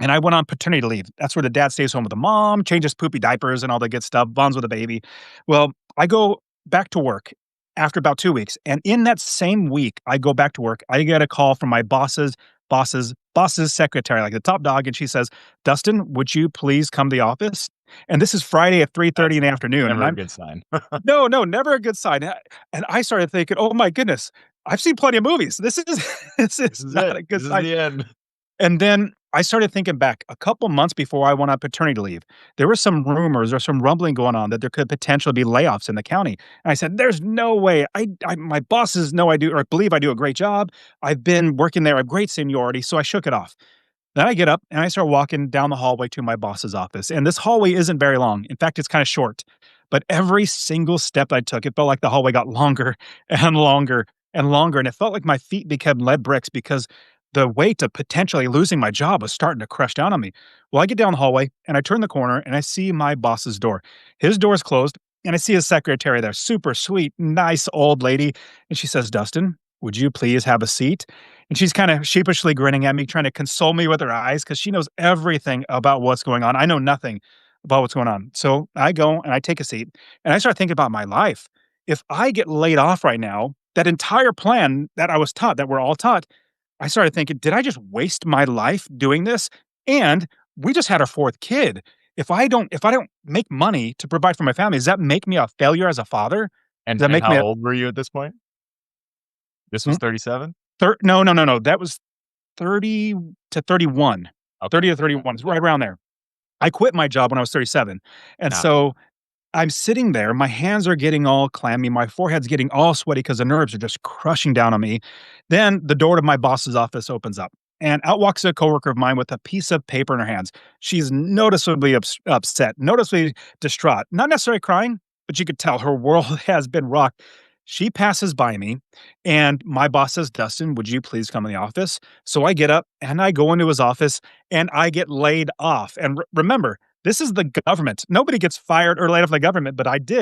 and I went on paternity leave. That's where the dad stays home with the mom, changes poopy diapers and all the good stuff, bonds with the baby. Well, I go back to work after about 2 weeks, and in that same week, I go back to work, I get a call from my boss's secretary, like the top dog, and she says, "Dustin, would you please come to the office?" And this is Friday at 3:30 in That's the afternoon, and never a I'm good sign. no, no, never a good sign, and I started thinking, "Oh my goodness, I've seen plenty of movies. This is this This is is not it. a good This is sign." the end. And then I started thinking back a couple months before I went on paternity leave. There were some rumors or some rumbling going on that there could potentially be layoffs in the county. And I said, "There's no way. My bosses know I do or believe I do a great job. I've been working there, I have great seniority." So I shook it off. Then I get up and I start walking down the hallway to my boss's office. And this hallway isn't very long. In fact, it's kind of short. But every single step I took, it felt like the hallway got longer and longer and longer. And it felt like my feet became lead bricks because the weight of potentially losing my job was starting to crush down on me. Well, I get down the hallway and I turn the corner and I see my boss's door. His door is closed and I see his secretary there, super sweet, nice old lady. And she says, "Dustin, would you please have a seat?" And she's kind of sheepishly grinning at me, trying to console me with her eyes because she knows everything about what's going on. I know nothing about what's going on. So I go and I take a seat and I start thinking about my life. If I get laid off right now, that entire plan that I was taught, that we're all taught, I started thinking, did I just waste my life doing this? And we just had our fourth kid. If I don't make money to provide for my family, does that make me a failure as a father? Does that And make me how a old were you at this point? This was 37? no, no, no, no. That was 30 to 31. Okay. 30 to 31, it's right around there. I quit my job when I was 37, and Ah, so I'm sitting there, my hands are getting all clammy, my forehead's getting all sweaty because the nerves are just crushing down on me. Then the door to my boss's office opens up, and out walks a coworker of mine with a piece of paper in her hands. She's noticeably upset, noticeably distraught, not necessarily crying, but you could tell her world has been rocked. She passes by me, and my boss says, "Dustin, would you please come in the office?" So I get up and I go into his office and I get laid off. And remember, this is the government. Nobody gets fired or laid off by the government, but I did.